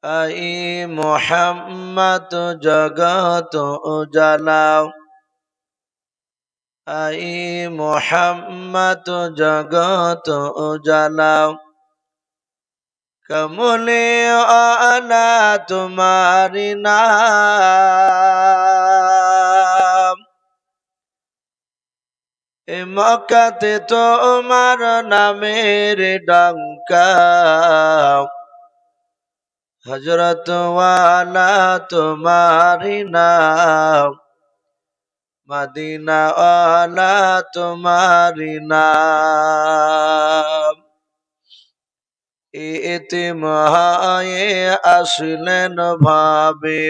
I Mohammad জগত উজালাও, I Mohammad জগত উজালাও। কমলে আলা তোমারি নাম, এ মক্কাতে তোমার নামের ডঙ্কা। হযরত ওয়ালা তোমারি নাম, মদিনা ওয়ালা তোমারি নাম। ইতিম হয়ে আসলেন ভাবে,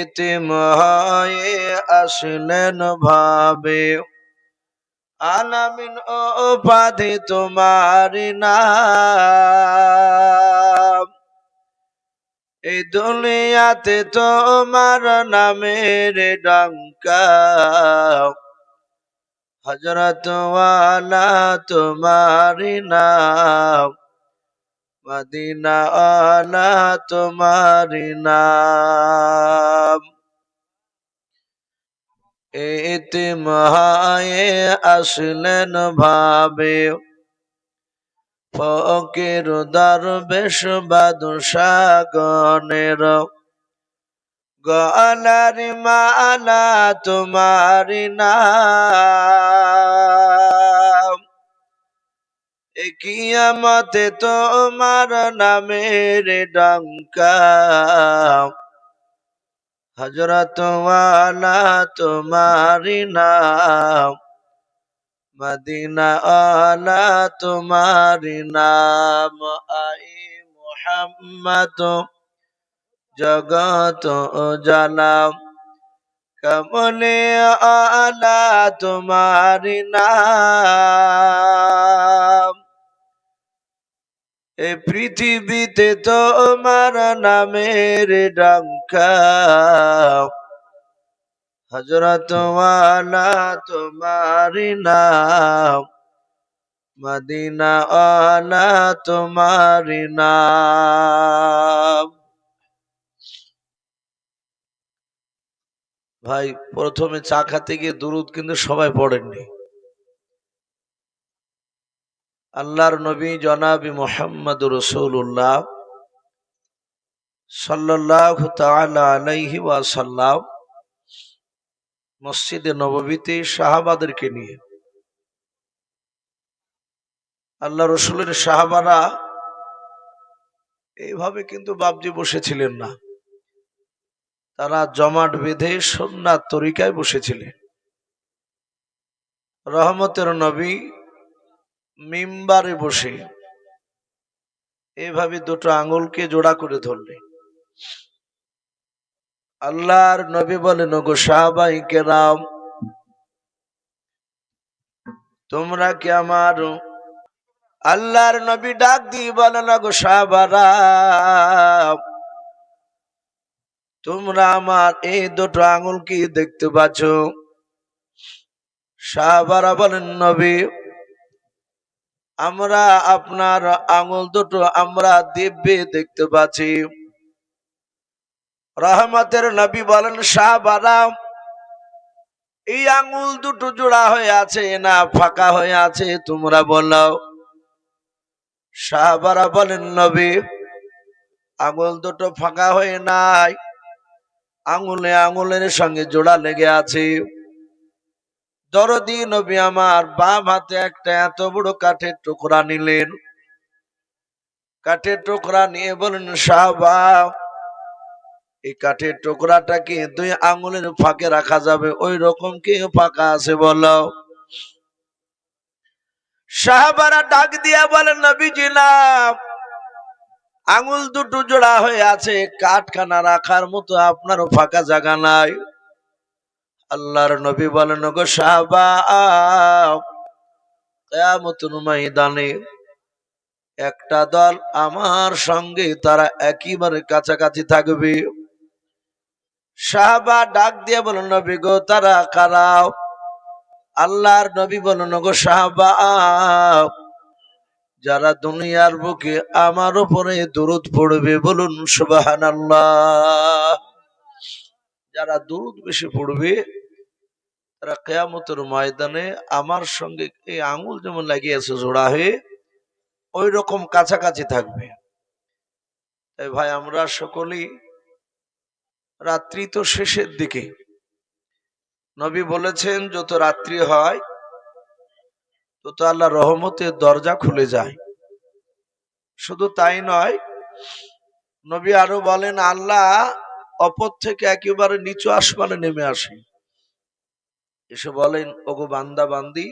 ইতিম হয়ে আসলেন ভাবে। আলামিন ও উপাধি তোমারি নাম, এই দুনিয়াতে তোমার নামের ডঙ্কা। হযরত ওয়ালা তোমারি নাম, মদিনা ওয়ালা তোমারি নাম। ইতিম হয়ে আসলেন ভাবে, ফকির দরবেশ বাদশাহ গণের গলার মালা তোমারি নাম। কিয়ামতে তোমার নামের ডঙ্কা। হযরত ওয়ালা তোমারি নাম, মদিনা ওয়ালা তোমারি নাম। আই মুহাম্মদ জগত উজালাও, কমলে আলা তোমারি নাম। এ পৃথিবীতে তোমার নামের ডঙ্কা। হযরত ওয়ালা তোমারি নাম, মদিনা ওয়ালা তোমারি নাম। ভাই, প্রথমে চা খাতে গিয়ে দুরুদ কিন্তু সবাই পড়েননি। আল্লাহর নবী জনাবি মুহাম্মদুর রাসূলুল্লাহ সাল্লাল্লাহু তাআলা আলাইহি ওয়াসাল্লাম মসজিদে নববীতে সাহাবাদেরকে নিয়ে, আল্লাহ রসুলের সাহাবারা এইভাবে কিন্তু বাবজি বসেছিলেন না, তারা জমাট বেঁধে সুন্নাত তরিকায় বসেছিলেন। রহমতের নবী মিম্বারে বসে এভাবে দুটো আঙুলকে জোড়া করে ধরলেন। আল্লাহর নবী বলেন, ওগো সাহাবায়ে কেরাম, তোমরা কি আমার? আল্লাহর নবী ডাক দিয়ে বলেন, ওগো সাহাবারা, তোমরা আমার এই দুটো আঙুল কি দেখতে পাচ্ছ? সাহাবারা বলেন, নবী, আমরা আপনার আঙুল দুটো আমরা দিব্যে দেখতে পাচ্ছি। রহমতের নবী বলেন, সাহাবারা, এই আঙুল দুটো জোড়া হয়ে আছে না ফাঁকা হয়ে আছে, তোমরা বলো। সাহাবারা বলেন, নবী, আঙুল দুটো ফাঁকা হয়ে নাই, আঙুলে আঙুলের সঙ্গে জোড়া লেগে আছে। দরদি নবী আমার বাম হাতে একটা এত বড় কাঠের টুকরা নিলেন। কাঠের টুকরা নিয়ে বলেন, সাহাবা, এই কাঠের টুকরাটাকে দুই আঙুলের ফাঁকে রাখা যাবে, ওই রকম কি ফাঁকা আছে বলো? সাহাবারা ডাক দিয়া বলেন, নবীজি না, আঙুল দুটো জোড়া হয়ে আছে, কাঠখানা রাখার মতো আপনারও ফাঁকা জায়গা নাই। আল্লাহর নবী বলেন, গো সাহাবা, কিয়ামতের ময়দানে একটা দল আমার সঙ্গে, তারা একেবারে কাছাকাছি থাকবে। সাহাবা ডাক দিয়ে বলেন, নবী গো, তারা কারা? আল্লাহর নবী বলেন, গো সাহাবা, যারা দুনিয়ার বুকে আমার উপরে দরুদ পড়বে বলুন সুবহানাল্লাহ। যারা দরুদ বেশি পড়বে তারা কিয়ামতের ময়দানে আমার সঙ্গে এই আঙ্গুল যেমন লাগিয়েছে জোড়া হয়ে ওই রকম কাছাকাছি থাকবে। তাই ভাই আমরা সকলেই, রাত্রি তো শেষের দিকে, নবী বলেছেন যত রাত্রি হয় তত আল্লাহ রহমতের দরজা খুলে যায়। শুধু তাই নয়, নবী আরো বলেন আল্লাহ অপর থেকে একেবারে নিচু আসমানে নেমে আসে, এসে বলেন ওগো বান্দা বান্দি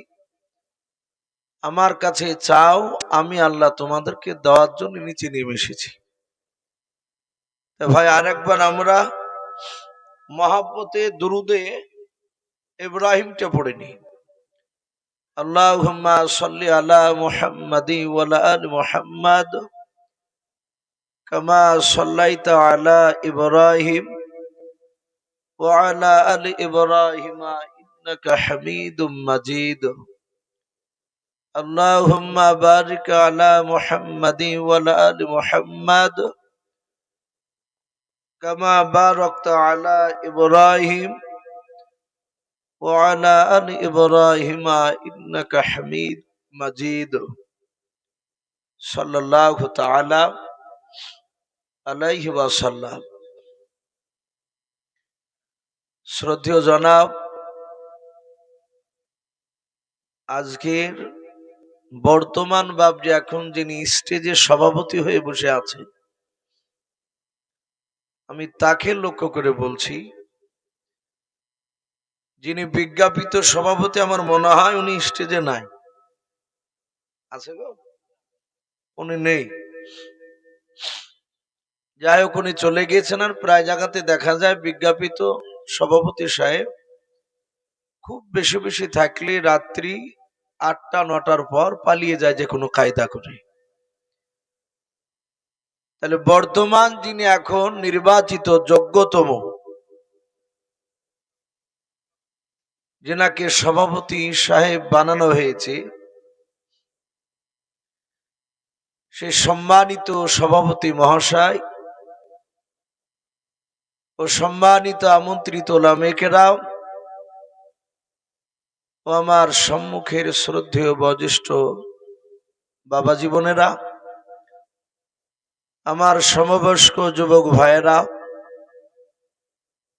আমার কাছে চাও, আমি আল্লাহ তোমাদেরকে দেওয়ার জন্য নিচে নেমে এসেছি। ভাই আরেকবার আমরা মহাব্বতে দুরুদে ইব্রাহিমটা পড়ে নি। আল্লাহুম্মা সাল্লি আলা মুহাম্মাদি ওয়া আলা আলি মুহাম্মাদ কামা সাল্লাইতা আলা ইব্রাহিম ওয়া আলা আলি ইব্রাহিম ইন্নাকা হামিদুম মাজিদ। আল্লাহুম্মা বারিক আলা মুহাম্মাদি ওয়া আলা আলি মুহাম্মাদ কামা বারাকতা আলা ইব্রাহিম ওয়া আলা আলি ইব্রাহিম ইন্নাকা হামিদ মাজিদ। সাল্লাল্লাহু তাআলা আলাইহি ওয়াসাল্লাম। শ্রদ্ধেয় জনাব, আজকের বর্তমান বাবজি এখন যিনি স্টেজে সভাপতি হয়ে বসে আছে, আমি তাকে লক্ষ্য করে বলছি, যিনি বিজ্ঞাপিত সভাপতি আমার মনে হয় উনি স্টেজে নাই। আছে গো? উনি নেই। যাই হোক, উনি চলে গিয়েছেন। আর প্রায় জায়গাতে দেখা যায় বিজ্ঞাপিত সভাপতি সাহেব খুব বেশি বেশি থাকলে রাত্রি 8টা-9টার পর পালিয়ে যায় যে কোনো কায়দা করে। তাহলে বর্তমান যিনি এখন নির্বাচিত যোগ্যতম, যেনাকে সভাপতি সাহেব বানানো হয়েছে, সেই সম্মানিত সভাপতি মহাশয় ও সম্মানিত আমন্ত্রিত ওলামায়ে কেরাম ও আমার সম্মুখের শ্রদ্ধেয় বয়োজ্যেষ্ঠ বাবা জীবনেরা, আমার সমবয়স্ক যুবক ভাইয়েরা,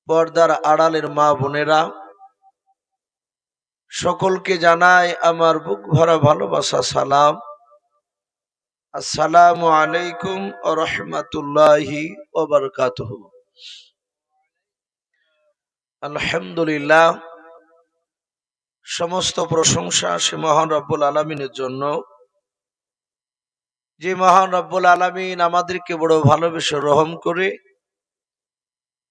পর্দার আড়ালের মা বোনেরা, সকলকে জানাই আমার বুক ভরা ভালোবাসা সালাম। আসসালামু আলাইকুম ওয়া রাহমাতুল্লাহি ওয়া বারাকাতুহু। আলহামদুলিল্লাহ, সমস্ত প্রশংসা সে মহান রব্বুল আলামিনের জন্য, যে মহান রব্বুল আলামিন আমাদেরকে বড় ভালোবেসে রহম করে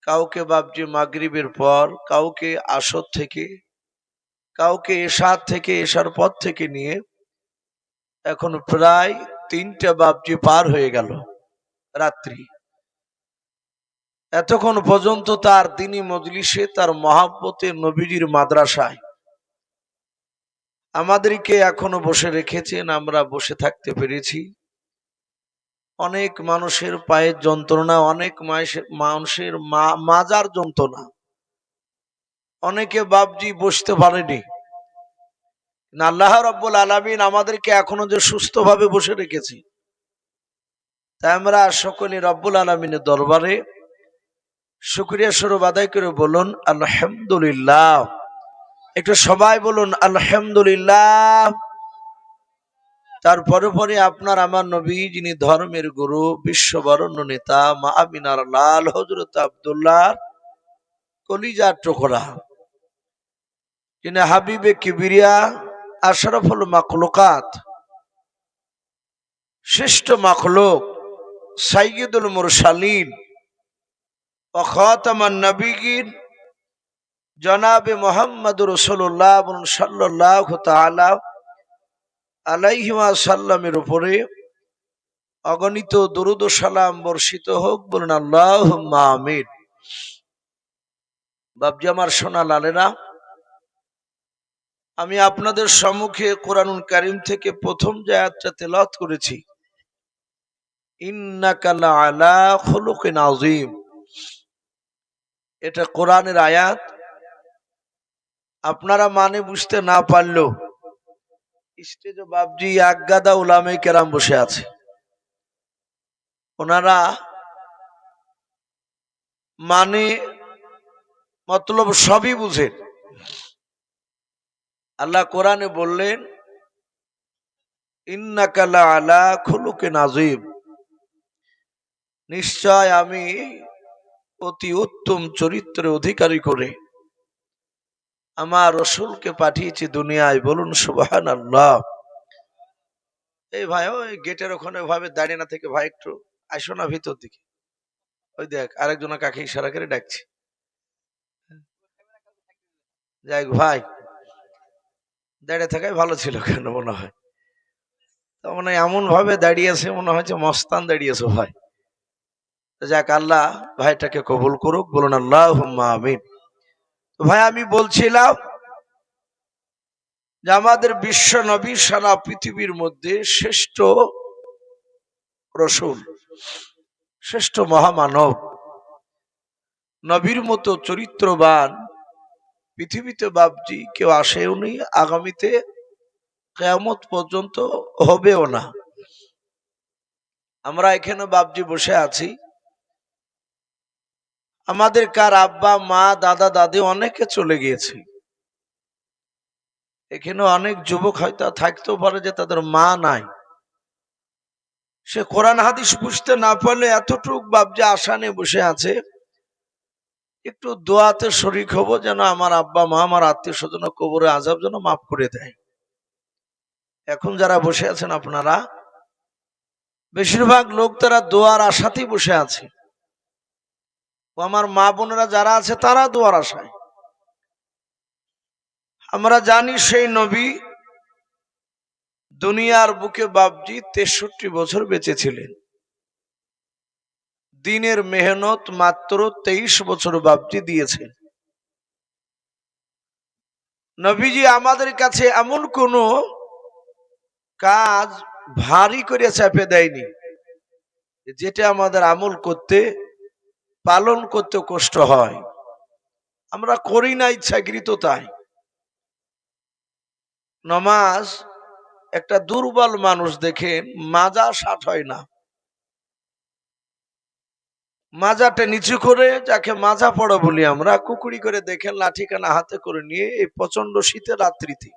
কাউকে বাবজি মাগরিবের পর, কাউকে আসর থেকে, কাউকে এশার থেকে, এশার পর থেকে নিয়ে এখন প্রায় 3টা বাবজি পার হয়ে গেল রাত্রি। এতক্ষণ পর্যন্ত তার দিনী মজলিসে, তার মহাব্বতে নবীজির মাদ্রাসায় আমাদেরকে এখনো বসে রেখেছেন, আমরা বসে থাকতে পেরেছি। অনেক মানুষের পায়ের যন্ত্রণা, অনেক মানুষের মাজার যন্ত্রণা, অনেকে বাবজি বসতে পারেনি। আল্লাহ রাব্বুল আলামিন আমাদেরকে এখনো যে সুস্থভাবে বসে রেখেছি, তাই আমরা সকলে রব্বুল আলামিনের দরবারে শুকরিয়া স্বরূপ আদায় করে বলুন আলহামদুলিল্লাহ। একটু সবাই বলুন আলহামদুলিল্লাহ। তারপরে পরে আপনার আমার নবী, যিনি ধর্মের গুরু, বিশ্ববরণ্য নেতা, মা আমিনার লাল হযরত আব্দুল্লাহ কলিজার টুকরা, যিনি হাবিবে কিবরিয়া, আশরাফুল মাখলুকাত, শ্রেষ্ঠ মাখলুক, সাইয়্যিদুল মুরসালিন ওয়া খাতামান নবিয়্যিন, জনাবে মুহাম্মদুর রাসূলুল্লাহ সাল্লাল্লাহু তাআলা আলাইহি ওয়াসাল্লামের উপরে অগণিত দরুদ ও সালাম বর্ষিত হোক, বলুন আল্লাহুম্মা আমিন। বাবজি আমার সোনা লালেরা, আমি আপনাদের সম্মুখে কোরআনুল কারীম থেকে প্রথম যে আয়াতটা তেলাওয়াত করেছি, ইন্নাকা লাআলা খুলুকিন আযীম, এটা কোরআনের আয়াত। আপনারা মানে বুঝতে না পারলেও স্টেজে বাবজি এক গাদা উলামায়ে কেরাম বসে আছে, ওনারা মানে মতলব সবই বুঝেন। আল্লাহ কোরআনে বললেন, ইন্নাকা লাআলা খুলুকিন আযীম, নিশ্চয় আমি অতি উত্তম চরিত্রের অধিকারী করে আমার রাসূলকে পাঠিয়েছি দুনিয়ায়। বলুন সুবহানাল্লাহ। এই ভাই, ওই গেটের ওখানে ভাবে দাঁড়িয়ে না থেকে ভাই একটু আসো না ভিতর দিকে। ওই দেখ আরেকজন কাকে ইশারা করে ডাকছে। যাই ভাই, দাঁড়িয়ে থাকাই ভালো ছিল কেন মনে হয়, তো মনে হয় এমন ভাবে দাঁড়িয়েছে মনে হচ্ছে মস্তান দাঁড়িয়েছে ভাই। যাক, আল্লাহ ভাইটাকে কবুল করুক, বলুন আল্লাহুম্মা আমিন। তো ভাই, আমি বলছিলাম যে আমাদের বিশ্ব নবী সারা পৃথিবীর মধ্যে শ্রেষ্ঠ রসূল, শ্রেষ্ঠ মহামানব, নবীর মতো চরিত্রবান পৃথিবীতে বাবজি কেউ আসেও নি, আগামীতে কিয়ামত পর্যন্ত হবেও না। আমরা এখানে বাবজি বসে আছি, আমাদের কার আব্বা মা দাদা দাদি অনেকে চলে গিয়েছে। এখানে অনেক যুবক হয়তো থাকতেও পারে যে তাদের মা নাই, সে কোরআন হাদিস বুঝতে না পারলে এতটুক বাবজি আশা নিয়ে বসে আছে, একটু দোয়াতে শরীক হব যেন আমার আব্বা মা আমার আত্মীয় স্বজন কবরে আযাব যেন মাফ করে দেয়। এখন যারা বসে আছেন আপনারা বেশিরভাগ লোক তারা দোয়ার আশাতেই বসে আছে। ও আমার মা বোনেরা যারা আছে তারা দোয়ার আশায়। আমরা জানি সেই নবী দুনিয়ার বুকে বাবজি 63 বছর বেঁচে ছিলেন। দিনের মেহনত মাত্র 23 বছর বাবজি দিয়েছেন। নবীজি আমাদের কাছে এমন কোন কাজ ভারী করে চাপে দেয়নি যেটা আমাদের আমল করতে পালন করতে কষ্ট হয়। আমরা করি না ইচ্ছাকৃত তাই। নামাজ একটা দুর্বল মানুষ দেখেন মাজা ষাট হয় না, মাজাটা নিচু করে, যাকে মাজা পড়া বলি আমরা, কুকুরি করে দেখেন লাঠিখানা হাতে করে নিয়ে এই প্রচন্ড শীতের রাত্রিতে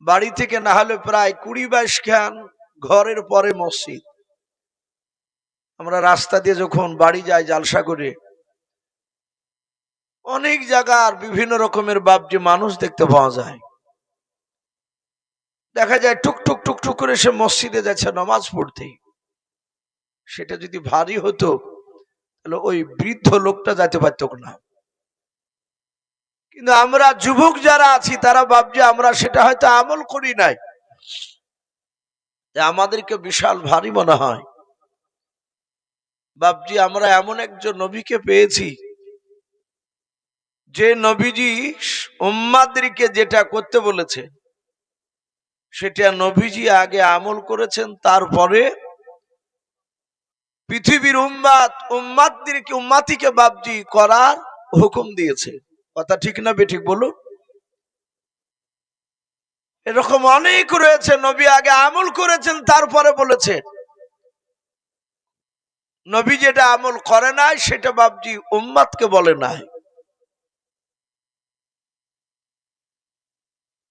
বাড়ি থেকে না হলে প্রায় 20-22 খান ঘরের পরে মসজিদ, আমরা রাস্তা দিয়ে যখন বাড়ি যাই জালসা করে অনেক জায়গার বিভিন্ন রকমের বাবজি মানুষ দেখতে পাওয়া যায়। দেখা যায় টুকটুক টুকটুক করে সে মসজিদে যাচ্ছে নামাজ পড়তে। সেটা যদি ভারী হতো তাহলে ওই বৃদ্ধ লোকটা যেতে পারত না। কিন্তু আমরা যুবক যারা আছি তারা ভাবছি আমরা সেটা হয়তো আমল করি নাই, আমাদেরকে বিশাল ভারী মনে হয়। বাবজি আমরা এমন একজন নবীকে পেয়েছি যে নবীজি উম্মাদেরকে যেটা করতে বলেছে সেটা নবীজি আগে আমল করেছেন, তারপরে পৃথিবীর উম্মাদদেরকে উম্মাতিকে বাবজি করার হুকুম দিয়েছে। কথা ঠিক না বেঠিক বলুন? এরকম অনেক রয়েছে, নবী আগে আমল করেছেন তারপরে বলেছেন। নবী যেটা আমল করে নাই সেটা বাবজি উম্মাদকে বলে নাই।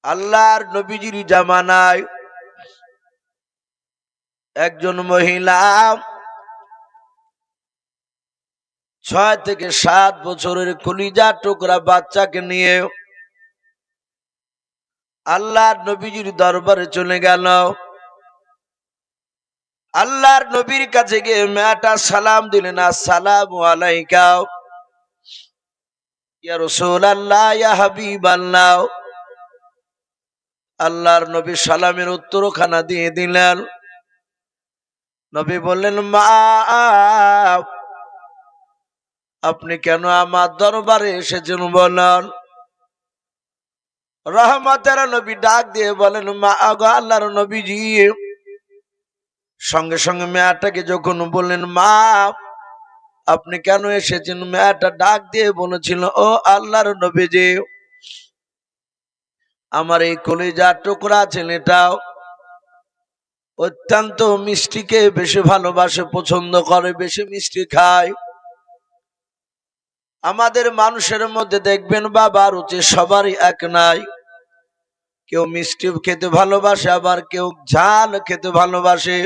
আল্লাহর নবীজির জামানায় একজন মহিলা 6 থেকে 7 বছরের কলিজা টুকরা বাচ্চাকে নিয়ে আল্লাহর নবীজির দরবারে চলে গেল। আল্লাহর নবীর কাছে গিয়ে মেয়েটা সালাম দিলেন, আসসালামু আলাইকা ইয়া রাসূলুল্লাহ ইয়া হাবিবাল্লাহ। আল্লাহর নবী সালামের উত্তরখানা দিয়ে দিলেন। নবী বললেন, মা আপনি কেন আমার দরবারে এসেছেন বলেন? রহমতের নবী ডাক দিয়ে বলেন, মা আগো আল্লাহর নবীজি। সঙ্গে সঙ্গে মেয়েটাকে যখন বললেন, মা আপনি কেন এসেছেন, মেয়েটা ডাক দিয়ে বলেছিল, ও আল্লাহর নবীজি, আমার এই কলিজার টুকরা ছেলেটাও অত্যন্ত মিষ্টিকে বেশি ভালোবাসে, পছন্দ করে, বেশি মিষ্টি খায়। আমাদের মানুষের মধ্যে দেখবেন বাবা রুচি সবারই এক নাই, কেউ মিষ্টি খেতে ভালোবাসে, আবার কেউ ঝাল খেতে ভালোবাসে।